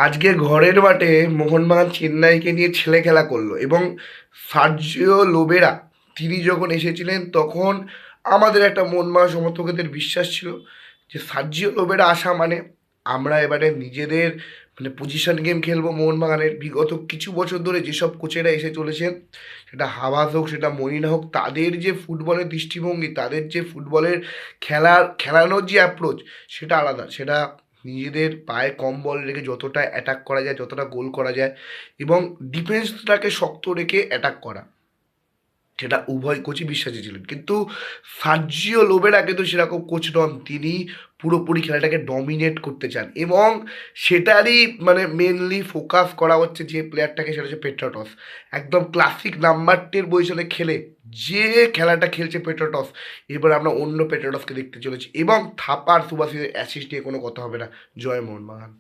আজকে ঘরের মাঠে মোহনবাগান চেন্নাইকে নিয়ে ছেলে খেলা করলো এবং সার্জিও লোবেরা তিনি যখন এসেছিলেন তখন আমাদের একটা মোহনবাগান সমর্থকদের বিশ্বাস ছিল যে সার্জিও লোবেরা আসা মানে আমরা এবারে নিজেদের মানে পজিশন গেম খেলবো। মোহনবাগানের বিগত কিছু বছর ধরে যেসব কোচেরা এসে চলেছেন, সেটা হাবাস হোক সেটা মরিনা হোক, তাদের যে ফুটবলের দৃষ্টিভঙ্গি, তাদের যে ফুটবলের খেলানোর যে অ্যাপ্রোচ, সেটা আলাদা। সেটা নিজেদের পায়ে কম বল রেখে যতটা অ্যাটাক করা যায়, যতটা গোল করা যায় এবং ডিফেন্সটাকে শক্ত রেখে অ্যাটাক করা, সেটা উভয় কোচই বিশ্বাসী ছিলেন। কিন্তু সার্জিও লোবেরা কিন্তু সেরকম কোচ নন। তিনি পুরোপুরি খেলাটাকে ডমিনেট করতে চান এবং সেটারই মানে মেনলি ফোকাস করা হচ্ছে যে প্লেয়ারটাকে, সেটা হচ্ছে পেট্রাটস। একদম ক্লাসিক নাম্বার 10 পজিশনে খেলে যে খেলাটা খেলছে পেট্রাটস, এবার আমরা অন্য পেট্রাটসকে দেখতে চলেছি এবং থাপার সুবাসিসের অ্যাসিস্ট নিয়ে কোনো কথা হবে না। জয় মোহনবাগান।